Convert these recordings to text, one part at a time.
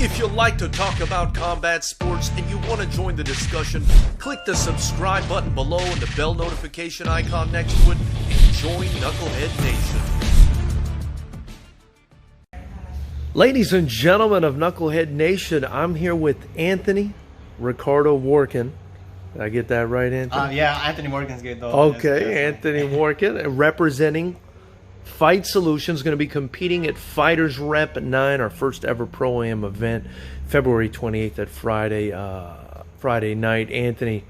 If you like to talk about combat sports and you want to join the discussion, click the subscribe button below and the bell notification icon next to it and join Knucklehead Nation. Ladies and gentlemen of Knucklehead Nation, I'm here with Anthony Ricardo Warken. Did I get that right, Anthony? Yeah, Anthony Warken's good though. Okay, yes. Anthony Warken, representing Fight Solutions, going to be competing at FightersRep 9, our first ever Pro-Am event, February 28th at Friday night. Anthony,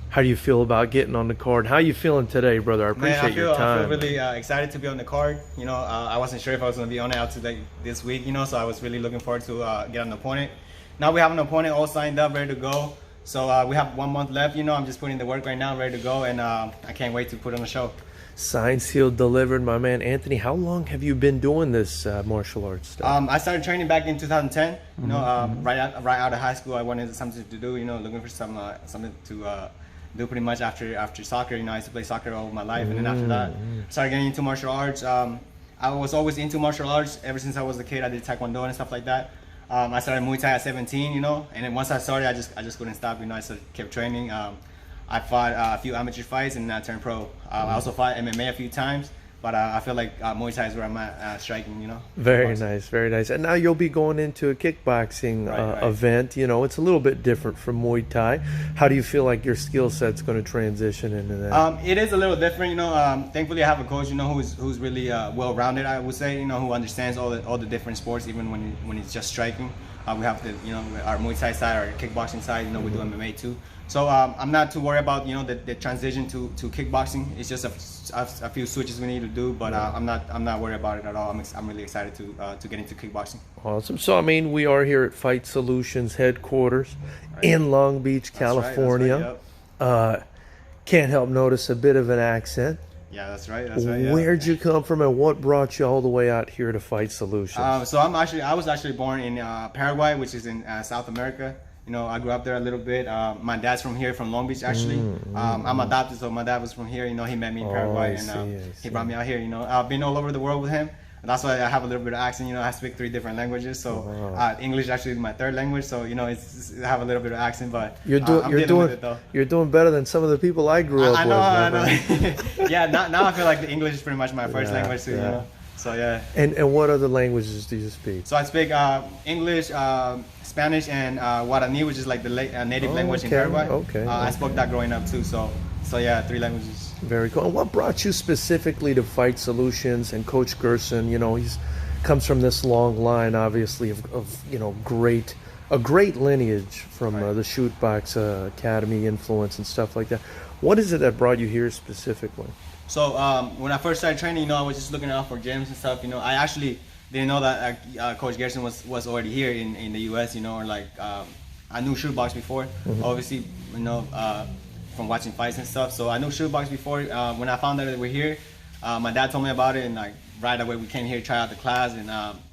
how do you feel about getting on the card? How are you feeling today, brother? I appreciate your time. I feel really excited to be on the card. You know, I wasn't sure if I was going to be on it out to this week, you know, so I was really looking forward to get an opponent. Now we have an opponent all signed up, ready to go. So we have 1 month left, you know. I'm just putting the work right now, ready to go, and I can't wait to put on a show. Signed, sealed, delivered, my man. Anthony, how long have you been doing this martial arts stuff? I started training back in 2010. You know, right out of high school, I wanted something to do. You know, looking for something to do pretty much after soccer. You know, I used to play soccer all my life, and then after that, started getting into martial arts. I was always into martial arts ever since I was a kid. I did taekwondo and stuff like that. I started Muay Thai at 17, you know, and then once I started, I just couldn't stop. You know, I kept training. I fought a few amateur fights and then I turned pro. I also fought MMA a few times, but I feel like Muay Thai is where I'm at striking, you know. Very nice, very nice. And now you'll be going into a kickboxing event. You know, it's a little bit different from Muay Thai. How do you feel like your skill set's going to transition into that? It is a little different, you know. Thankfully, I have a coach, you know, who's really well-rounded, I would say, you know, who understands all the different sports, even when he's just striking. We have the, you know, our Muay Thai side, our kickboxing side, you know, we do MMA too. So I'm not too worried about, you know, the transition to kickboxing. It's just a few switches we need to do, but I'm not worried about it at all. I'm really excited to get into kickboxing. Awesome. So I mean, we are here at Fight Solutions headquarters in Long Beach, California. Can't help notice a bit of an accent. Yeah, that's right. Yeah. Where'd you come from, and what brought you all the way out here to Fight Solutions? So I was actually born in Paraguay, which is in South America. You know, I grew up there a little bit. My dad's from here, from Long Beach, actually. I'm adopted, so my dad was from here. You know, he met me in Paraguay, and he brought me out here. You know, I've been all over the world with him. And that's why I have a little bit of accent. You know, I speak 3 different languages, so English actually is my 3rd language. So you know, I have a little bit of accent, but you're doing better than some of the people I grew up with. I know. Yeah, now I feel like the English is pretty much my first language too. You know, so yeah. And what other languages do you speak? So I speak English, Spanish, and Guarani, which is like the native language in Paraguay. I spoke that growing up too. So yeah, 3 languages. Very cool. And what brought you specifically to Fight Solutions and Coach Gerson? You know, he's comes from this long line, obviously, of you know, a great lineage from the Chute Box Academy influence and stuff like that. What is it that brought you here specifically? So when I first started training, you know, I was just looking out for gyms and stuff. You know, I actually didn't know that Coach Gerson was already here in the U.S. You know, or like I knew Chute Box before, obviously, you know, from watching fights and stuff. So I knew Chute Box before. When I found out that we're here, my dad told me about it, and like right away we came here to try out the class. And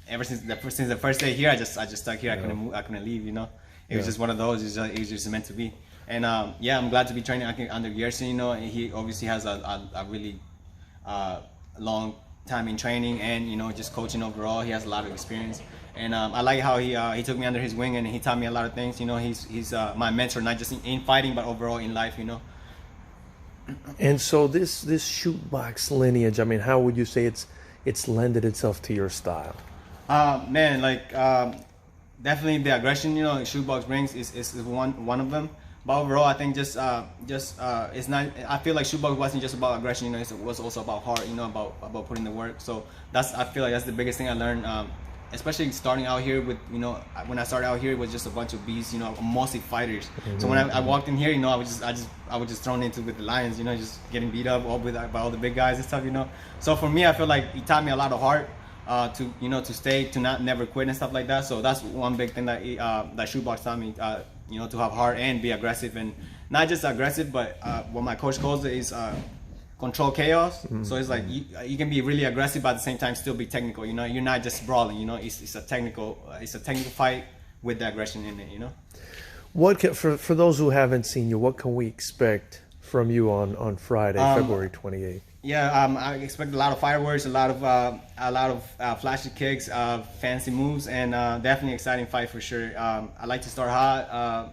ever since the first day here, I just stuck here. I couldn't leave. You know, it was just one of those. It was just meant to be. And yeah, I'm glad to be training under Gerson. You know, and he obviously has a really long time in training, and you know, just coaching overall. He has a lot of experience, and I like how he took me under his wing and he taught me a lot of things. You know, he's my mentor, not just in fighting but overall in life. You know. And so this Chute Box lineage, I mean, how would you say it's lended itself to your style? Man, like definitely the aggression, you know, Chute Box brings is one of them. But overall, I think just it's not. I feel like Chute Box wasn't just about aggression. You know, it was also about heart. You know, about putting the work. So I feel like that's the biggest thing I learned. Especially starting out here with, you know, when I started out here, it was just a bunch of beasts. You know, mostly fighters. So when I walked in here, you know, I was just thrown into with the lions. You know, just getting beat up by all the big guys and stuff. You know, so for me, I feel like he taught me a lot of heart. To never quit and stuff like that. So that's one big thing that that Chute Box taught me. You know, to have heart and be aggressive, and not just aggressive, but what my coach calls it is control chaos. So it's like you can be really aggressive, but at the same time still be technical. You know, you're not just brawling. You know, it's a technical fight with the aggression in it. You know. For those who haven't seen you, what can we expect from you on Friday, February 28th? Yeah, I expect a lot of fireworks, a lot of flashy kicks, fancy moves, and definitely exciting fight for sure. I like to start hot.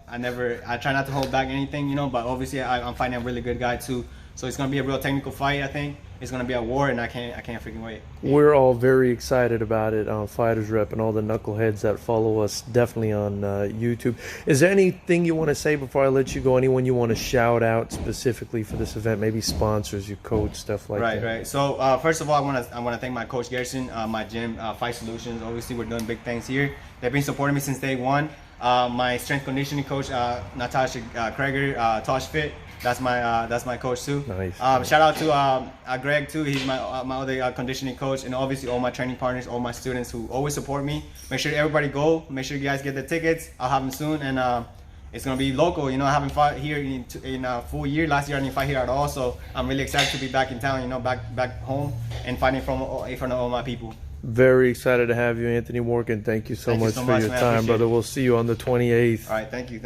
I try not to hold back anything, you know. But obviously, I'm fighting a really good guy too. So it's gonna be a real technical fight. I think it's gonna be a war, and I can't freaking wait. We're all very excited about it on Fighters Rep and all the knuckleheads that follow us definitely on YouTube. Is there anything you want to say before I let you go? Anyone you want to shout out specifically for this event? Maybe sponsors, your coach, stuff like that. Right. So first of all, I want to thank my coach Gerson, my gym, Fight Solutions. Obviously, we're doing big things here. They've been supporting me since day one. My strength conditioning coach, Natasha Kreger, Tosh Fit. That's my coach too. Nice. Shout out to Greg too. He's my other conditioning coach, and obviously all my training partners, all my students who always support me. Make sure everybody go. Make sure you guys get the tickets. I'll have them soon, and it's gonna be local. You know, I haven't fought here in a full year. Last year I didn't fight here at all, so I'm really excited to be back in town. You know, back home and fighting in front of all my people. Very excited to have you, Anthony Warken. Thank you so much for your man. time, brother. We'll see you on the 28th. All right, thank you.